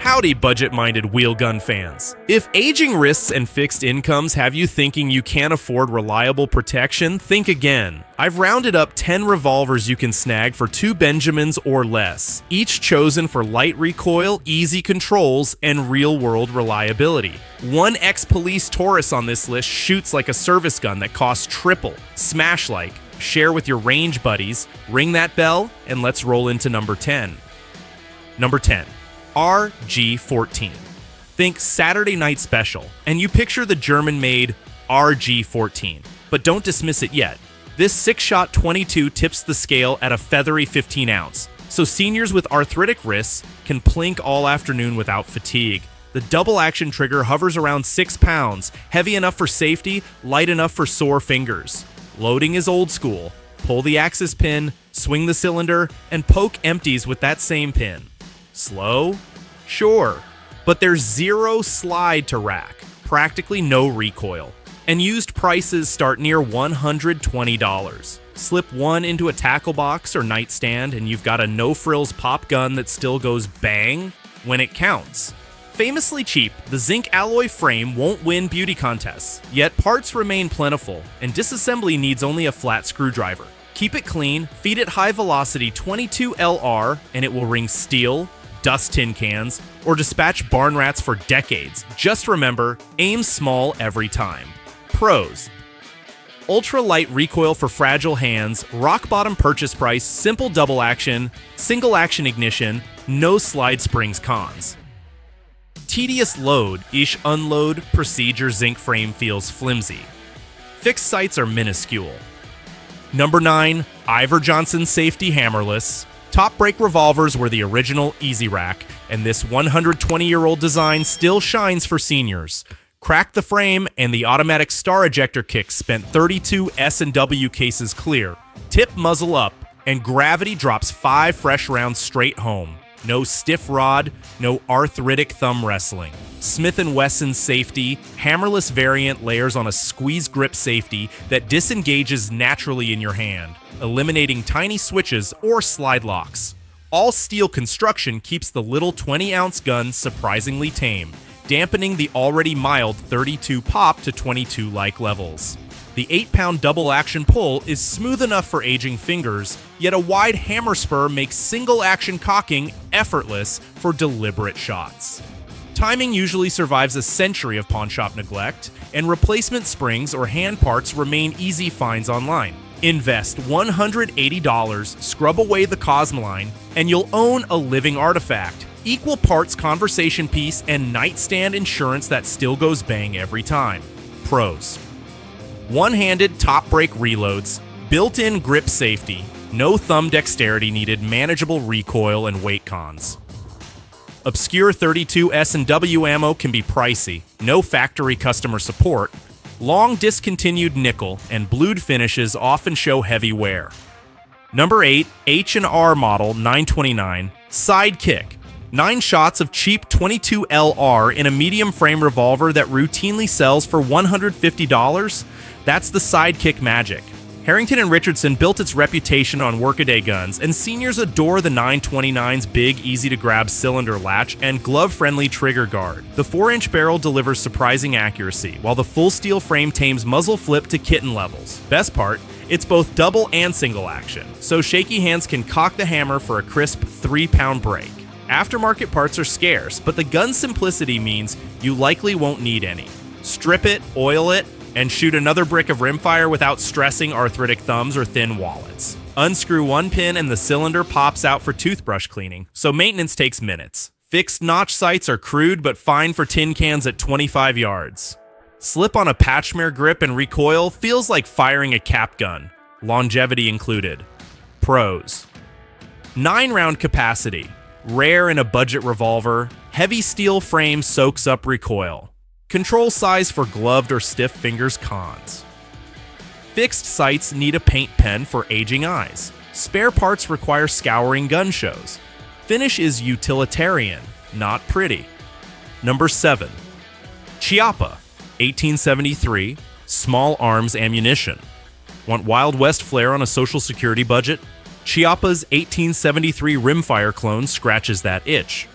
Howdy, budget-minded wheel gun fans. If aging wrists and fixed incomes have you thinking you can't afford reliable protection, think again. I've rounded up 10 revolvers you can snag for 2 Benjamins or less, each chosen for light recoil, easy controls, and real-world reliability. One ex-police Taurus on this list shoots like a service gun that costs triple. Smash like, share with your range buddies, ring that bell, and let's roll into number 10. Number 10. RG-14. Think Saturday Night Special, and you picture the German-made RG-14. But don't dismiss it yet. This 6-shot 22 tips the scale at a feathery 15 ounce, so seniors with arthritic wrists can plink all afternoon without fatigue. The double-action trigger hovers around 6 pounds, heavy enough for safety, light enough for sore fingers. Loading is old school. Pull the axis pin, swing the cylinder, and poke empties with that same pin. Slow? Sure. But there's zero slide to rack, practically no recoil, and used prices start near $120. Slip one into a tackle box or nightstand and you've got a no-frills pop gun that still goes bang when it counts. Famously cheap, the zinc alloy frame won't win beauty contests, yet parts remain plentiful, and disassembly needs only a flat screwdriver. Keep it clean, feed it high-velocity 22 LR, and it will ring steel, dust tin cans, or dispatch barn rats for decades. Just remember, aim small every time. Pros: ultra-light recoil for fragile hands, rock-bottom purchase price, simple double action, single-action ignition, no slide springs. Cons: tedious load-unload procedure, zinc frame feels flimsy. Fixed sights are minuscule. Number 9. Ivor Johnson Safety Hammerless. Top brake revolvers were the original Easy Rack, and this 120-year-old design still shines for seniors. Crack the frame, and the automatic star ejector kick spent 32 S&W cases clear. Tip muzzle up, and gravity drops 5 fresh rounds straight home. No stiff rod, no arthritic thumb wrestling. Smith & Wesson Safety hammerless variant layers on a squeeze grip safety that disengages naturally in your hand, eliminating tiny switches or slide locks. All steel construction keeps the little 20-ounce gun surprisingly tame, dampening the already mild 32 pop to 22-like levels. The 8-pound double-action pull is smooth enough for aging fingers, yet a wide hammer spur makes single-action cocking effortless for deliberate shots. Timing usually survives a century of pawnshop neglect, and replacement springs or hand parts remain easy finds online. Invest $180, scrub away the Cosmoline, and you'll own a living artifact. Equal parts conversation piece and nightstand insurance that still goes bang every time. Pros: one-handed top brake reloads, built-in grip safety, no thumb dexterity needed, manageable recoil and weight. Cons: obscure 32 S&W ammo can be pricey, no factory customer support, long discontinued nickel, and blued finishes often show heavy wear. Number 8, H&R Model 929 Sidekick. 9 shots of cheap 22 LR in a medium frame revolver that routinely sells for $150? That's the Sidekick magic. Harrington and Richardson built its reputation on workaday guns, and seniors adore the 929's big, easy-to-grab cylinder latch and glove-friendly trigger guard. The 4-inch barrel delivers surprising accuracy, while the full steel frame tames muzzle flip to kitten levels. Best part, it's both double and single action, so shaky hands can cock the hammer for a crisp 3-pound break. Aftermarket parts are scarce, but the gun's simplicity means you likely won't need any. Strip it, oil it, and shoot another brick of rimfire without stressing arthritic thumbs or thin wallets. Unscrew one pin and the cylinder pops out for toothbrush cleaning, so maintenance takes minutes. Fixed notch sights are crude but fine for tin cans at 25 yards. Slip on a Patchmere grip and recoil feels like firing a cap gun, longevity included. Pros: 9-round capacity. Rare in a budget revolver, heavy steel frame soaks up recoil. Control size for gloved or stiff fingers. Cons: fixed sights need a paint pen for aging eyes. Spare parts require scouring gun shows. Finish is utilitarian, not pretty. Number 7. Chiapa, 1873, small arms ammunition. Want Wild West flair on a Social Security budget? Chiapa's 1873 rimfire clone scratches that itch.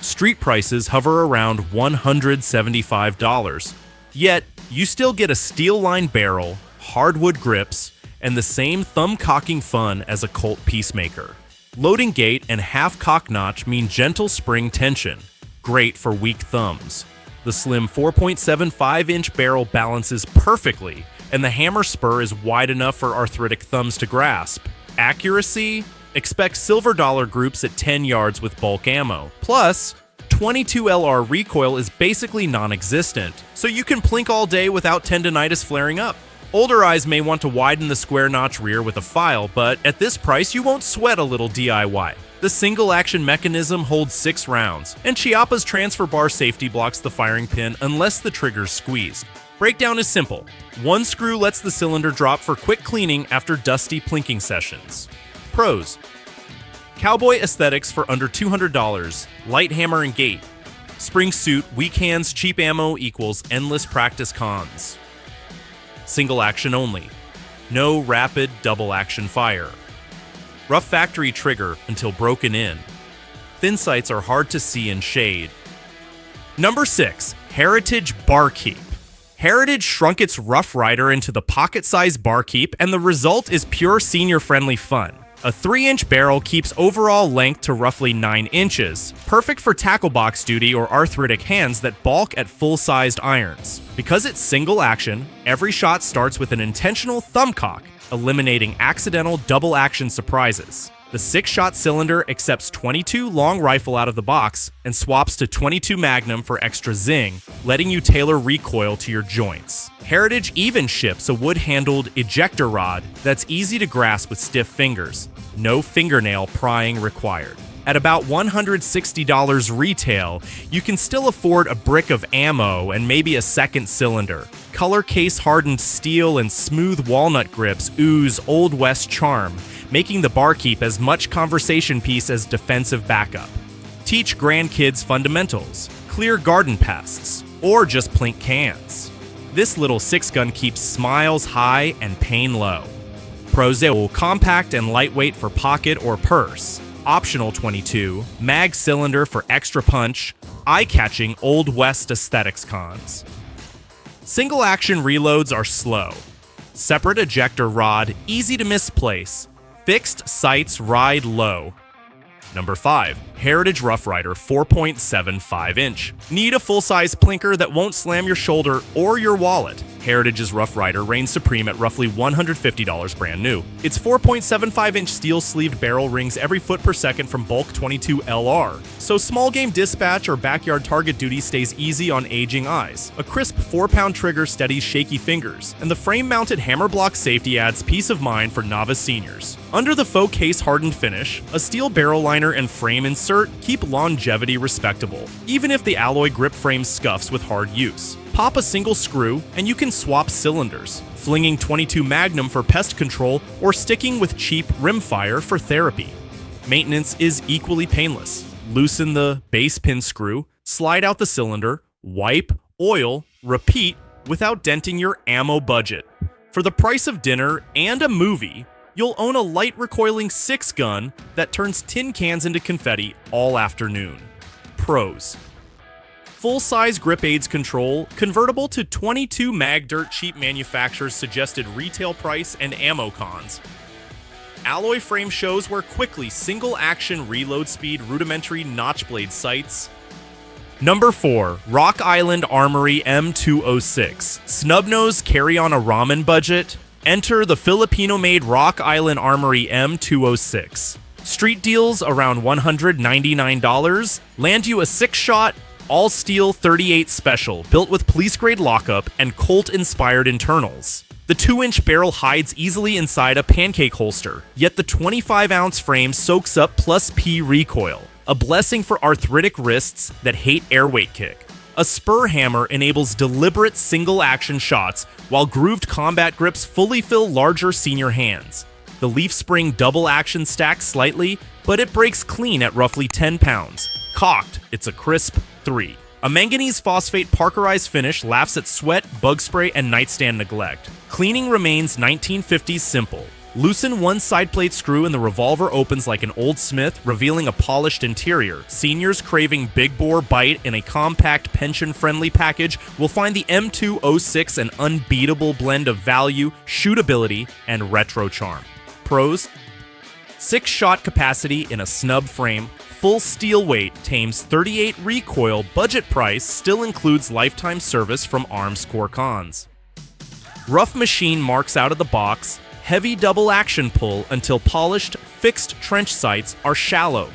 Street prices hover around $175. Yet, you still get a steel-lined barrel, hardwood grips, and the same thumb-cocking fun as a Colt Peacemaker. Loading gate and half-cock notch mean gentle spring tension, great for weak thumbs. The slim 4.75-inch barrel balances perfectly, and the hammer spur is wide enough for arthritic thumbs to grasp. Accuracy? Expect silver dollar groups at 10 yards with bulk ammo. Plus, 22 LR recoil is basically non-existent, so you can plink all day without tendinitis flaring up. Older eyes may want to widen the square notch rear with a file, but at this price you won't sweat a little DIY. The single action mechanism holds 6 rounds, and Chiapa's transfer bar safety blocks the firing pin unless the trigger's squeezed. Breakdown is simple. One screw lets the cylinder drop for quick cleaning after dusty plinking sessions. Pros: cowboy aesthetics for under $200, light hammer and gate. Spring suit, weak hands, cheap ammo equals endless practice. Cons: single action only. No rapid double action fire. Rough factory trigger until broken in. Thin sights are hard to see in shade. Number 6. Heritage Barkeep. Heritage shrunk its Rough Rider into the pocket-sized Barkeep, and the result is pure senior-friendly fun. A 3-inch barrel keeps overall length to roughly 9 inches, perfect for tackle box duty or arthritic hands that balk at full-sized irons. Because it's single action, every shot starts with an intentional thumb cock, eliminating accidental double action surprises. The 6-shot cylinder accepts 22 long rifle out of the box and swaps to 22 Magnum for extra zing, letting you tailor recoil to your joints. Heritage even ships a wood-handled ejector rod that's easy to grasp with stiff fingers. No fingernail prying required. At about $160 retail, you can still afford a brick of ammo and maybe a second cylinder. Color case hardened steel and smooth walnut grips ooze Old West charm, making the Barkeep as much conversation piece as defensive backup. Teach grandkids fundamentals, clear garden pests, or just plink cans. This little 6-gun keeps smiles high and pain low. Pros: compact and lightweight for pocket or purse. Optional 22, mag cylinder for extra punch, eye-catching Old West aesthetics. Cons: single action reloads are slow. Separate ejector rod, easy to misplace. Fixed sights ride low. Number 5. Heritage Rough Rider 4.75-inch. Need a full-size plinker that won't slam your shoulder or your wallet? Heritage's Rough Rider reigns supreme at roughly $150 brand new. Its 4.75-inch steel-sleeved barrel rings every foot per second from bulk 22 LR, so small game dispatch or backyard target duty stays easy on aging eyes. A crisp 4-pound trigger steadies shaky fingers, and the frame-mounted hammer block safety adds peace of mind for novice seniors. Under the faux case-hardened finish, a steel barrel liner and frame insert keep longevity respectable, even if the alloy grip frame scuffs with hard use. Pop a single screw, and you can swap cylinders, flinging 22 Magnum for pest control or sticking with cheap rimfire for therapy. Maintenance is equally painless. Loosen the base pin screw, slide out the cylinder, wipe, oil, repeat without denting your ammo budget. For the price of dinner and a movie, you'll own a light recoiling 6-gun that turns tin cans into confetti all afternoon. Pros: full-size grip aids control, convertible to 22 mag dirt cheap manufacturer's suggested retail price and ammo. Cons: alloy frame shows where quickly single-action reload speed rudimentary notch blade sights. Number 4. Rock Island Armory M206. Snub-nose carry-on a ramen budget? Enter the Filipino-made Rock Island Armory M206. Street deals around $199 land you a 6-shot, all-steel 38 special built with police-grade lockup and Colt-inspired internals. The 2-inch barrel hides easily inside a pancake holster, yet the 25-ounce frame soaks up plus P recoil, a blessing for arthritic wrists that hate air weight kick. A spur hammer enables deliberate single-action shots, while grooved combat grips fully fill larger senior hands. The leaf spring double action stacks slightly, but it breaks clean at roughly 10 pounds. Cocked, it's a crisp 3. A manganese phosphate parkerized finish laughs at sweat, bug spray, and nightstand neglect. Cleaning remains 1950s simple. Loosen one side plate screw and the revolver opens like an old Smith, revealing a polished interior. Seniors craving big bore bite in a compact pension-friendly package will find the M206 an unbeatable blend of value, shootability, and retro charm. Pros: 6-shot capacity in a snub frame, full steel weight, tames 38 recoil, budget price, still includes lifetime service from Arms Core Cons. Ruff machine marks out of the box, heavy double action pull until polished, fixed trench sights are shallow.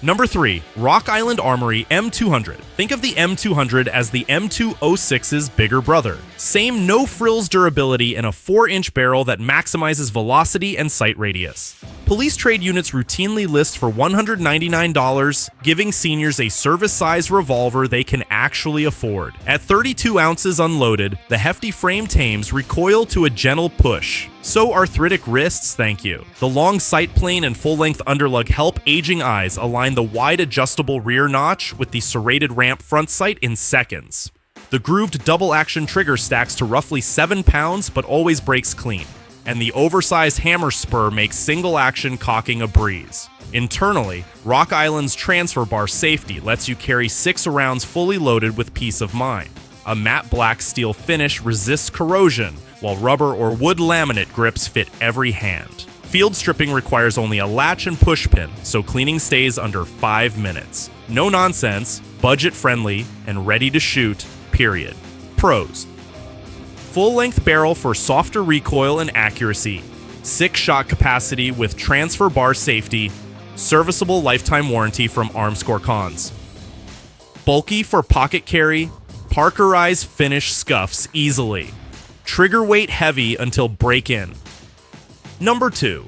Number 3. Rock Island Armory M200. Think of the M200 as the M206's bigger brother. Same no-frills durability in a 4-inch barrel that maximizes velocity and sight radius. Police trade units routinely list for $199, giving seniors a service-size revolver they can actually afford. At 32 ounces unloaded, the hefty frame tames recoil to a gentle push. So arthritic wrists thank you. The long sight plane and full-length underlug help aging eyes align the wide adjustable rear notch with the serrated ramp front sight in seconds. The grooved double-action trigger stacks to roughly 7 pounds but always breaks clean. And the oversized hammer spur makes single-action cocking a breeze. Internally, Rock Island's transfer bar safety lets you carry 6 rounds fully loaded with peace of mind. A matte black steel finish resists corrosion, while rubber or wood laminate grips fit every hand. Field stripping requires only a latch and push pin, so cleaning stays under 5 minutes. No nonsense, budget-friendly, and ready to shoot, period. Pros: full-length barrel for softer recoil and accuracy, 6-shot capacity with transfer bar safety, serviceable lifetime warranty from Arms Core Cons. Bulky for pocket carry, Parkerized finish scuffs easily. Trigger weight heavy until break-in. Number 2.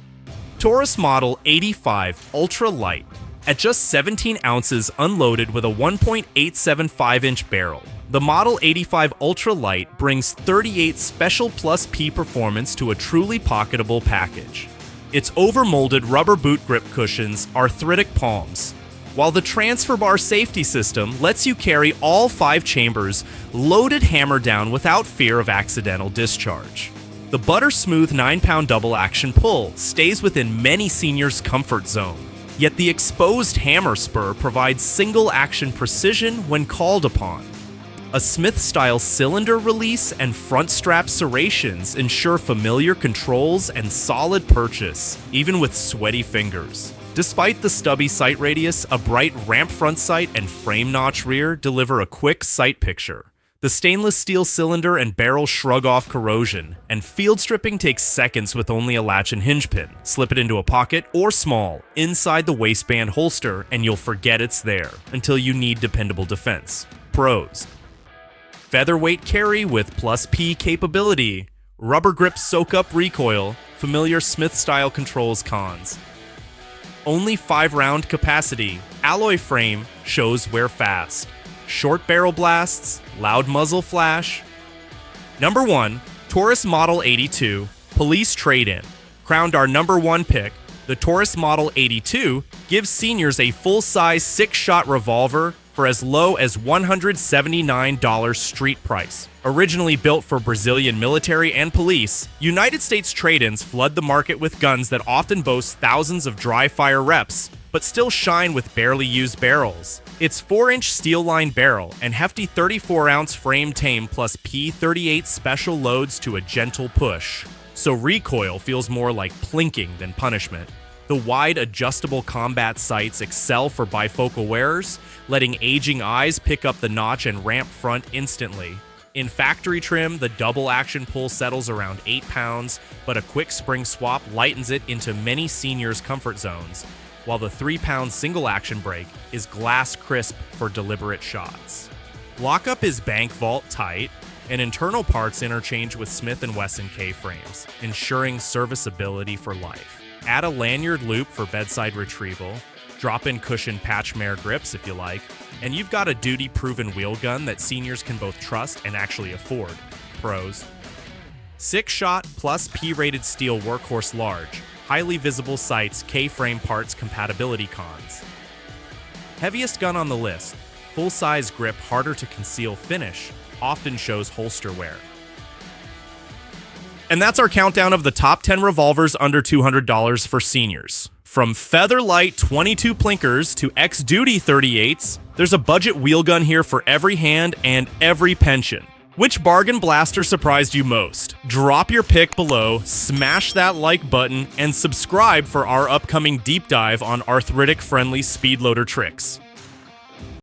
Taurus Model 85 Ultra Light. At just 17 ounces unloaded with a 1.875-inch barrel, the Model 85 Ultra Light brings 38 Special Plus P performance to a truly pocketable package. Its overmolded rubber boot grip cushions arthritic palms, while the transfer bar safety system lets you carry all 5 chambers loaded hammer down without fear of accidental discharge. The butter-smooth 9-pound double-action pull stays within many seniors' comfort zone, yet the exposed hammer spur provides single-action precision when called upon. A Smith-style cylinder release and front strap serrations ensure familiar controls and solid purchase, even with sweaty fingers. Despite the stubby sight radius, a bright ramp front sight and frame notch rear deliver a quick sight picture. The stainless steel cylinder and barrel shrug off corrosion, and field stripping takes seconds with only a latch and hinge pin. Slip it into a pocket or small, inside the waistband holster, and you'll forget it's there until you need dependable defense. Pros: featherweight carry with plus P capability, rubber grip soak-up recoil, familiar Smith-style controls. Cons: only 5-round capacity, alloy frame, shows wear fast, short barrel blasts, loud muzzle flash. Number 1, Taurus Model 82, Police Trade-In. Crowned our number 1 pick, the Taurus Model 82 gives seniors a full-size 6-shot revolver for as low as $179 street price. Originally built for Brazilian military and police, United States trade-ins flood the market with guns that often boast thousands of dry-fire reps, but still shine with barely used barrels. Its 4-inch steel-lined barrel and hefty 34-ounce frame tame plus P38 special loads to a gentle push, so recoil feels more like plinking than punishment. The wide adjustable combat sights excel for bifocal wearers, letting aging eyes pick up the notch and ramp front instantly. In factory trim, the double action pull settles around 8 pounds, but a quick spring swap lightens it into many seniors' comfort zones, while the 3-pound single action brake is glass crisp for deliberate shots. Lockup is bank vault tight, and internal parts interchange with Smith & Wesson K-frames, ensuring serviceability for life. Add a lanyard loop for bedside retrieval, drop-in cushion patchmare grips if you like, and you've got a duty-proven wheel gun that seniors can both trust and actually afford. Pros: 6-shot plus P-rated steel workhorse large, highly visible sights, K-frame parts compatibility. Cons: heaviest gun on the list, full-size grip, harder to conceal finish, often shows holster wear. And that's our countdown of the top 10 revolvers under $200 for seniors. From Featherlight 22 plinkers to X-Duty 38s, there's a budget wheel gun here for every hand and every pension. Which bargain blaster surprised you most? Drop your pick below, smash that like button, and subscribe for our upcoming deep dive on arthritic-friendly speed loader tricks.